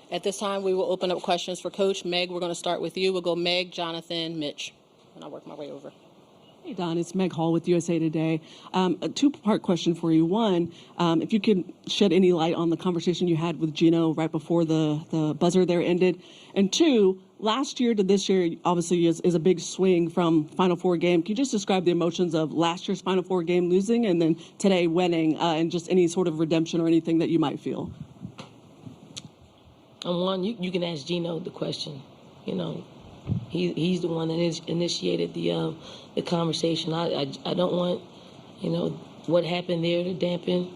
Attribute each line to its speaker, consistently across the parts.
Speaker 1: At this time, we will open up questions for Coach. Meg, we're going to start with you. We'll go Meg, Jonathan, Mitch, and I'll work my way over.
Speaker 2: Hey, Dawn, it's Meg Hall with USA Today. A two-part question for you. One, if you could shed any light on the conversation you had with Geno right before the buzzer there ended. And two, last year to this year obviously is a big swing from Final Four game. Can you just describe the emotions of last year's Final Four game losing and then today winning and just any sort of redemption or anything that you might feel?
Speaker 3: One, you can ask Geno the question. You know, he's the one that initiated the conversation. I don't want, what happened there to dampen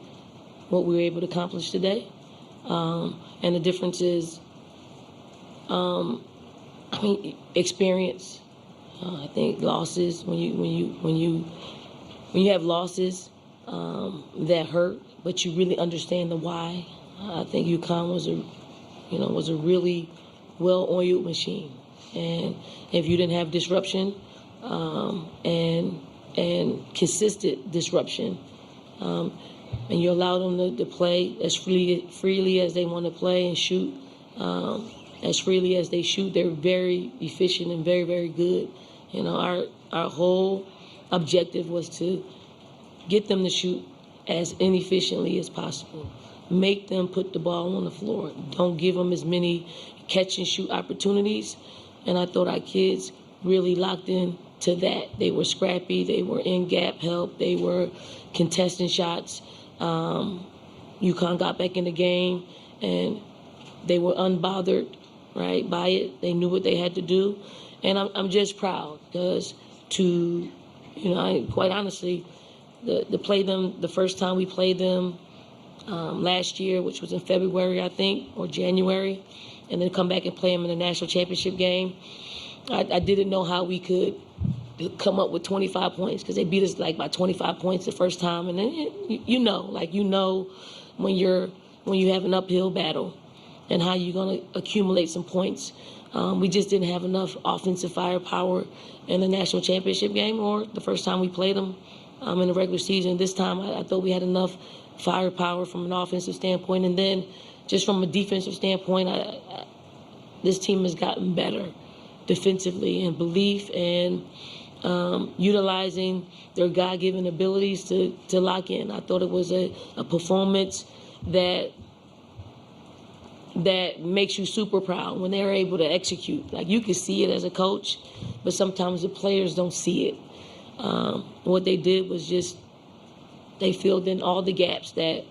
Speaker 3: what we were able to accomplish today. And the difference is, experience. I think losses, when you have losses that hurt, but you really understand the why. I think UConn was a really well-oiled machine. And if you didn't have disruption and consistent disruption, and you allow them to play as freely as they want to play and shoot as freely as they shoot, they're very efficient and very, very good. Our whole objective was to get them to shoot as inefficiently as possible. Make them put the ball on the floor. Don't give them as many catch and shoot opportunities. And I thought our kids really locked in to that. They were scrappy. They were in gap help. They were contesting shots. UConn got back in the game, and they were unbothered, right, by it. They knew what they had to do. And I'm just proud because quite honestly, to play them the first time we played them last year, which was in February, I think, or January, and then come back and play them in the national championship game. I didn't know how we could come up with 25 points because they beat us by 25 points the first time. And then when you have an uphill battle and how you're going to accumulate some points. We just didn't have enough offensive firepower in the national championship game or the first time we played them in the regular season. This time I thought we had enough firepower from an offensive standpoint. And then just from a defensive standpoint, this team has gotten better defensively in belief and utilizing their God-given abilities to lock in. I thought it was a performance that makes you super proud when they're able to execute. Like, you can see it as a coach, but sometimes the players don't see it. What they did was just they filled in all the gaps that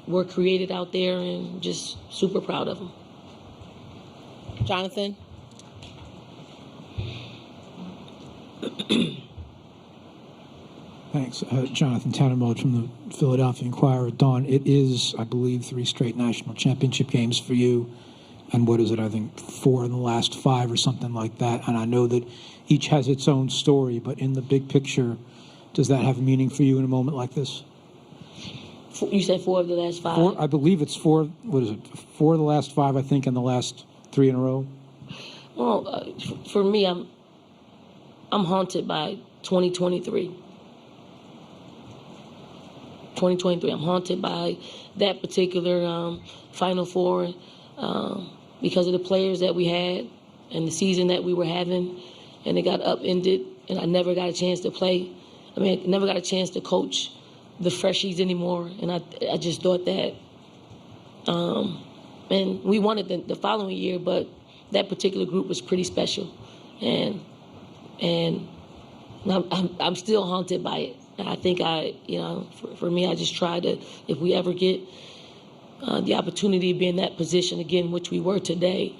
Speaker 3: were created out there, and just super proud of them.
Speaker 1: Jonathan?
Speaker 4: Thanks. Jonathan Tannenwald from the Philadelphia Inquirer. Dawn, it is, I believe, 3 straight national championship games for you. And what is it, I think 4 in the last 5 or something like that. And I know that each has its own story, but in the big picture, does that have meaning for you in a moment like this?
Speaker 3: You said 4 of the last 5?
Speaker 4: 4, I believe it's 4, 4 of the last 5, I think, and the last 3 in a row?
Speaker 3: Well, for me, I'm haunted by 2023. 2023. I'm haunted by that particular Final Four because of the players that we had and the season that we were having, and it got upended, and I never got a chance to play. I never got a chance to coach the freshies anymore, and I just thought that, and we won it the following year, but that particular group was pretty special, and I'm still haunted by it. I think for me, I just try to, if we ever get the opportunity to be in that position again, which we were today,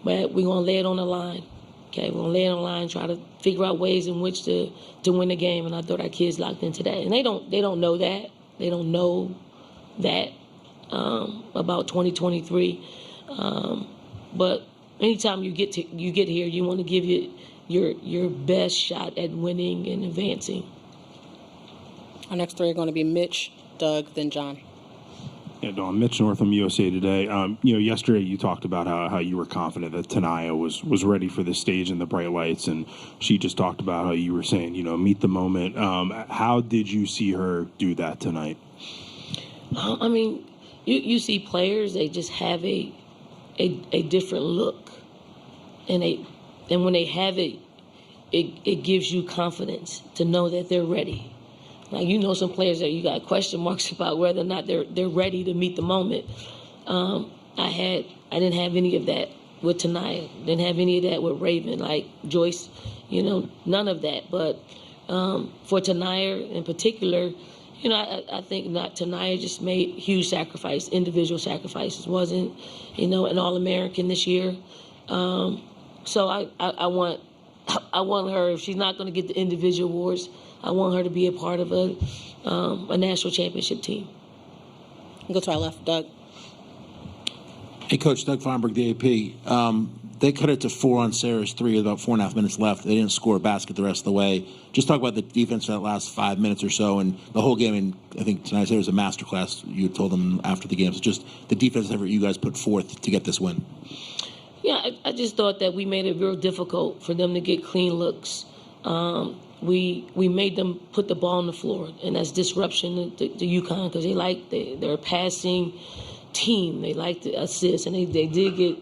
Speaker 3: but we're going to lay it on the line. Okay, we're going to lay it on the line, try to figure out ways in which to win the game, and I thought our kids locked in today. And they don't know that. They don't know that about 2023. But anytime you get here, you want to give your best shot at winning and advancing.
Speaker 1: Our next 3 are going to be Mitch, Doug, then John.
Speaker 5: Yeah, Dawn, Mitch Northam, USA Today. Yesterday you talked about how you were confident that Tanaya was ready for the stage and the bright lights, and she just talked about how you were saying, meet the moment. How did you see her do that tonight?
Speaker 3: You see players, they just have a a different look, and when they have it, it gives you confidence to know that they're ready. Like, you know, some players that you got question marks about whether or not they're ready to meet the moment. I didn't have any of that with Tanaya. Didn't have any of that with Raven. Like Joyce, you know, none of that. But for Tanaya in particular, you know, I think not Tanaya just made huge sacrifice, individual sacrifices. Wasn't, you know, an All-American this year. So I want her, if she's not going to get the individual awards, I want her to be a part of a national championship team.
Speaker 1: Go to our left, Doug.
Speaker 6: Hey, Coach, Doug Feinberg, the AP. They cut it to 4 on Sarah's 3 with about 4.5 minutes left. They didn't score a basket the rest of the way. Just talk about the defense for that last 5 minutes or so and the whole game. And I think tonight there was a masterclass you told them after the game. So just the defense effort you guys put forth to get this win.
Speaker 3: Yeah, I just thought that we made it real difficult for them to get clean looks. We made them put the ball on the floor, and that's disruption to UConn because they're a passing team. They like to assist, and they did get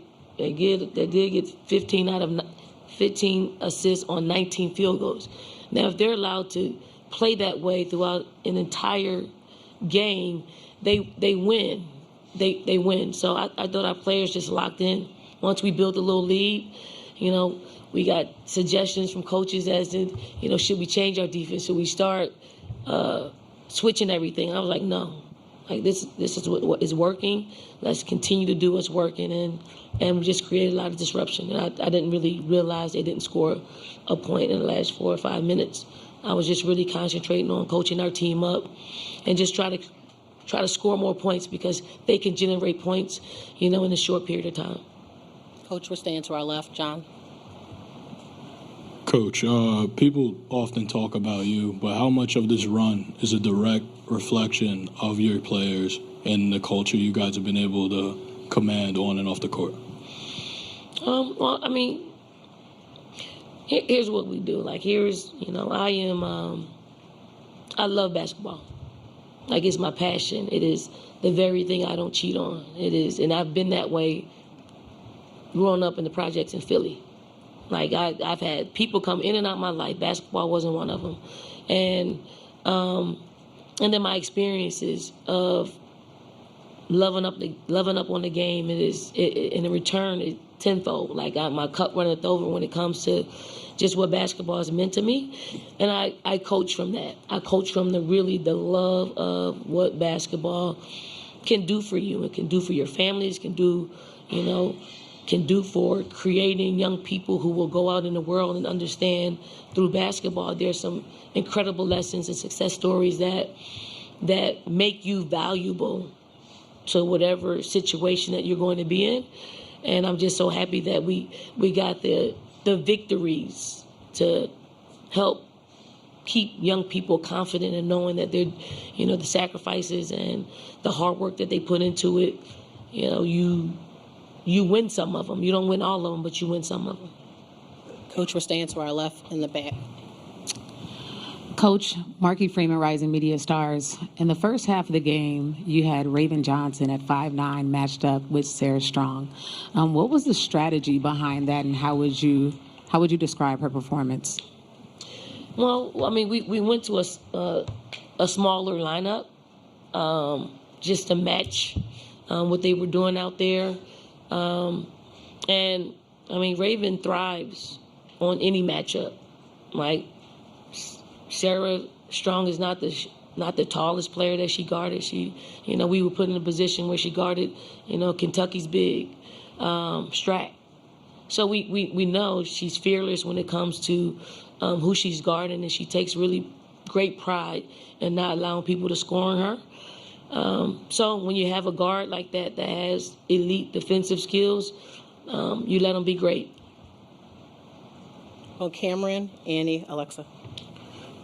Speaker 3: 15 assists on 19 field goals. Now, if they're allowed to play that way throughout an entire game, they win. They win. So I thought our players just locked in. Once we built a little lead, you know, we got suggestions from coaches as to, you know, should we change our defense? Should we start switching everything? I was like, no. Like, this is what is working. Let's continue to do what's working. And we just created a lot of disruption. And I didn't really realize they didn't score a point in the last 4 or 5 minutes. I was just really concentrating on coaching our team up and just try to score more points because they can generate points, you know, in a short period of time.
Speaker 1: Coach, we're staying to our left. John.
Speaker 7: Coach, people often talk about you, but how much of this run is a direct reflection of your players and the culture you guys have been able to command on and off the court?
Speaker 3: Well, I mean, here's what we do. Like, here's, you know, I love basketball. Like, it's my passion. It is the very thing I don't cheat on. It is, and I've been that way growing up in the projects in Philly. Like, I've had people come in and out of my life. Basketball wasn't one of them. And then my experiences of loving up on the game, in return, it's tenfold. Like, my cup runneth over when it comes to just what basketball has meant to me. And I coach from that. I coach from the love of what basketball can do for you. It can do for your families, can do for creating young people who will go out in the world and understand through basketball. There's some incredible lessons and success stories that make you valuable to whatever situation that you're going to be in. And I'm just so happy that we got the victories to help keep young people confident and knowing that they're, you know, the sacrifices and the hard work that they put into it, you know, you win some of them. You don't win all of them, but you win some of them.
Speaker 1: Coach, we're staying to our left in the back.
Speaker 8: Coach, Marky Freeman, Rising Media Stars. In the first half of the game, you had Raven Johnson at 5'9", matched up with Sarah Strong. What was the strategy behind that, and how would you describe her performance?
Speaker 3: Well, I mean, we went to a smaller lineup just to match what they were doing out there. And I mean, Raven thrives on any matchup. Like, Sarah Strong is not the tallest player that she guarded. We were put in a position where she guarded, Kentucky's big, Strack. So we know she's fearless when it comes to who she's guarding, and she takes really great pride in not allowing people to score on her. So when you have a guard like that has elite defensive skills, you let them be great.
Speaker 1: Well, Cameron, Annie, Alexa.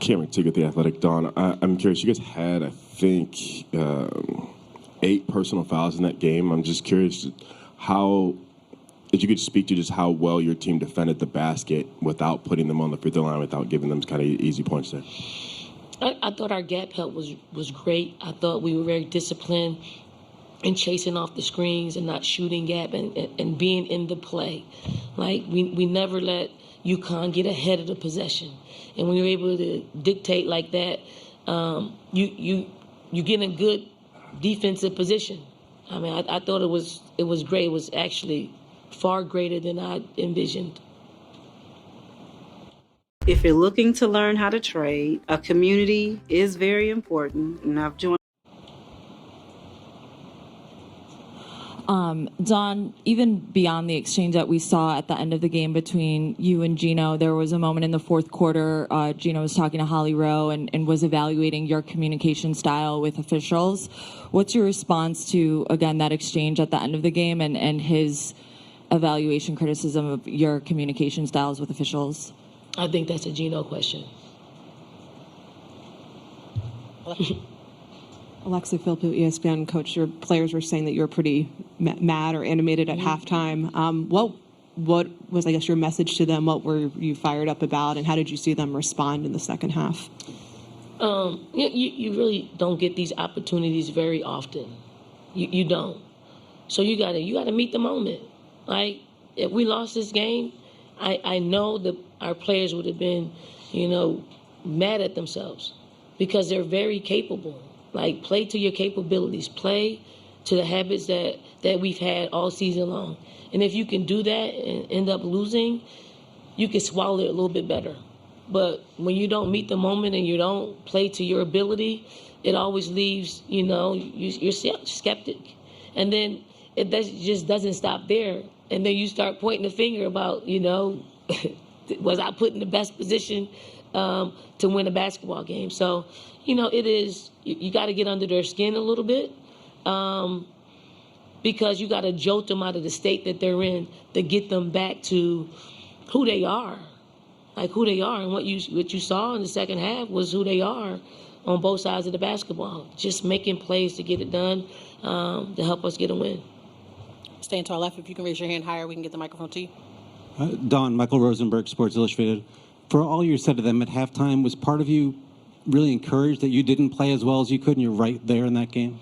Speaker 9: Cameron Tigger, The Athletic. Dawn, I'm curious. You guys had, I think, 8 personal fouls in that game. I'm just curious if you could speak to just how well your team defended the basket without putting them on the free throw line, without giving them kind of easy points there.
Speaker 3: I thought our gap help was great. I thought we were very disciplined and chasing off the screens and not shooting gap and being in the play. Like, we never let UConn get ahead of the possession. And when you're able to dictate like that, you get in good defensive position. I mean, I thought it was great. It was actually far greater than I envisioned.
Speaker 10: If you're looking to learn how to trade, a community is very important, and I've joined.
Speaker 11: Dawn, even beyond the exchange that we saw at the end of the game between you and Geno, there was a moment in the fourth quarter, Geno was talking to Holly Rowe and was evaluating your communication style with officials. What's your response to, again, that exchange at the end of the game and his evaluation criticism of your communication styles with officials?
Speaker 3: I think that's a Geno question.
Speaker 2: Alexi Phillip, ESPN coach, your players were saying that you were pretty mad or animated at halftime. What was, I guess, your message to them? What were you fired up about, and how did you see them respond in the second half?
Speaker 3: You really don't get these opportunities very often. You don't. So you gotta meet the moment. Like, if we lost this game, I know that our players would have been, mad at themselves because they're very capable. Like, play to your capabilities. Play to the habits that we've had all season long. And if you can do that and end up losing, you can swallow it a little bit better. But when you don't meet the moment and you don't play to your ability, it always leaves, you're skeptic. And then it just doesn't stop there. And then you start pointing the finger about, was I put in the best position to win a basketball game? So, it is, you got to get under their skin a little bit because you got to jolt them out of the state that they're in to get them back to who they are. Like, who they are. And what you saw in the second half was who they are on both sides of the basketball, just making plays to get it done to help us get a win.
Speaker 1: Stand to our left. If you can raise your hand higher, we can get the microphone to you.
Speaker 12: Dawn, Michael Rosenberg, Sports Illustrated. For all you said to them at halftime, was part of you really encouraged that you didn't play as well as you could and you're right there in that game?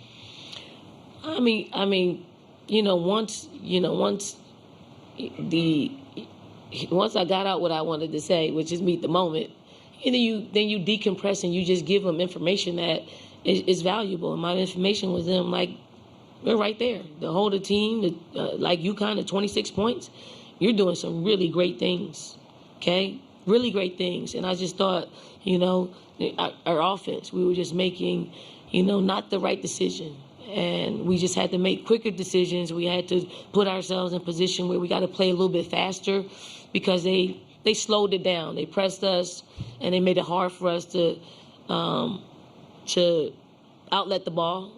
Speaker 3: Once I got out what I wanted to say, which is meet the moment, then you decompress and you just give them information that is valuable. And my information was them, like, we're right there. To hold a team, like UConn at 26 points, you're doing some really great things, okay? Really great things. And I just thought, our offense, we were just making, not the right decision. And we just had to make quicker decisions. We had to put ourselves in a position where we got to play a little bit faster because they slowed it down. They pressed us, and they made it hard for us to outlet the ball.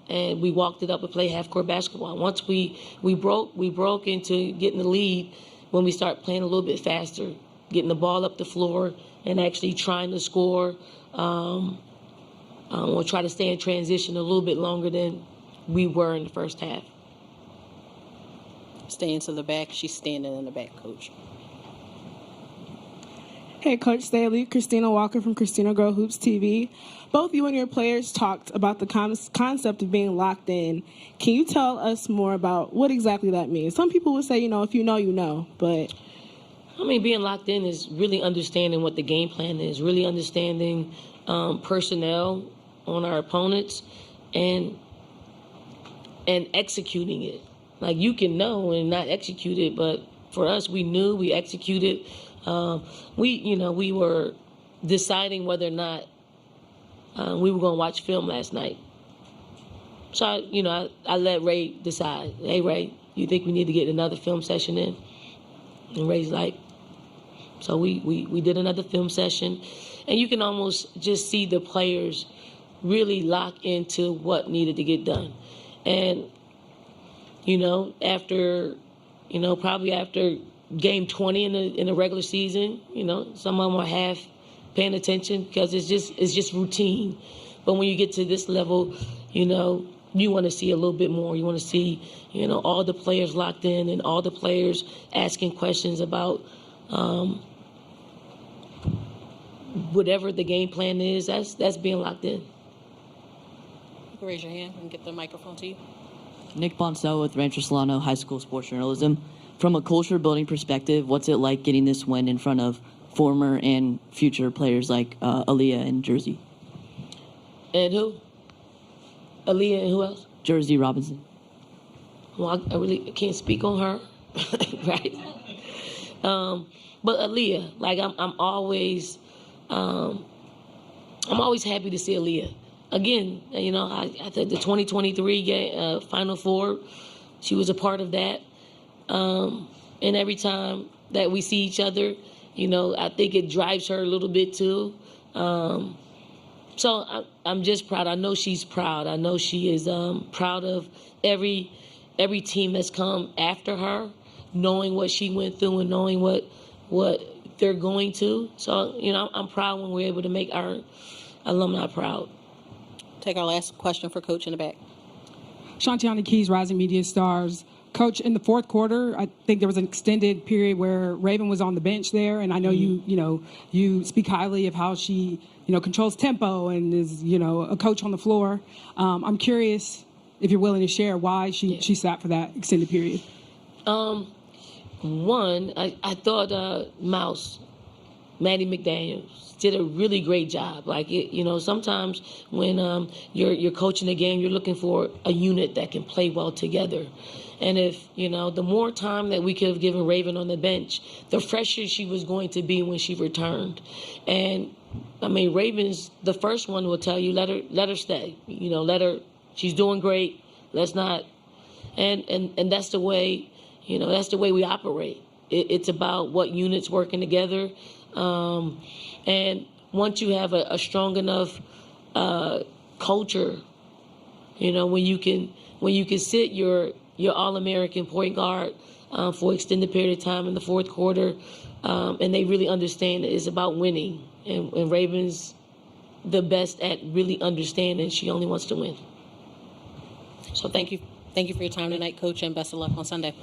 Speaker 3: And we walked it up and played half-court basketball. Once we broke into getting the lead when we start playing a little bit faster, getting the ball up the floor and actually trying to score. We'll try to stay in transition a little bit longer than we were in the first half.
Speaker 1: Staying to the back. She's standing in the back, Coach.
Speaker 13: Hey, Coach Staley, Christina Walker from Christina Girl Hoops TV. Both you and your players talked about the concept of being locked in. Can you tell us more about what exactly that means? Some people would say, if you know, you know, but...
Speaker 3: being locked in is really understanding what the game plan is, really understanding personnel on our opponents and executing it. Like, you can know and not execute it, but for us, we knew, we executed. We were deciding whether or not we were going to watch film last night. So, I let Ray decide. Hey, Ray, you think we need to get another film session in? And Ray's like, so we did another film session. And you can almost just see the players really lock into what needed to get done. And, probably after game 20 in the regular season, some of them are half paying attention because it's just routine. But when you get to this level, you want to see a little bit more. You want to see, all the players locked in and all the players asking questions about whatever the game plan is. That's being locked in.
Speaker 1: You can raise your hand and get the microphone to you.
Speaker 14: Nick Boncel with Rancho Solano High School Sports Journalism. From a culture building perspective, what's it like getting this win in front of former and future players like Aaliyah and Jersey?
Speaker 3: And who? Aaliyah and who else?
Speaker 14: Jersey Robinson.
Speaker 3: Well, I really can't speak on her, right? But Aaliyah, like I'm always happy to see Aaliyah. Again, you know, I think the 2023 game, Final Four, she was a part of that. And every time that we see each other, you know, I think it drives her a little bit too. So I'm just proud. I know she's proud. I know she is proud of every team that's come after her, knowing what she went through and knowing what they're going to. So, you know, I'm proud when we're able to make our alumni proud.
Speaker 1: Take our last question for Coach in the back.
Speaker 15: Shantiana Keys, Rising Media Stars. Coach, in the fourth quarter, I think there was an extended period where Raven was on the bench there, and I know you speak highly of how she, controls tempo and is, a coach on the floor. I'm curious if you're willing to share why she sat for that extended period.
Speaker 3: One, I thought Maddie McDaniels did a really great job. Like, sometimes when you're coaching a game, you're looking for a unit that can play well together. And if, the more time that we could have given Raven on the bench, the fresher she was going to be when she returned. And, I mean, Raven's the first one will tell you, let her stay. Let her, she's doing great. Let's not. And that's the way, that's the way we operate. It's about what units working together. And once you have a strong enough culture, when you can sit your All-American point guard for an extended period of time in the fourth quarter, and they really understand that it's about winning. And Raven's the best at really understanding. She only wants to win.
Speaker 1: So thank you for your time tonight, Coach, and best of luck on Sunday.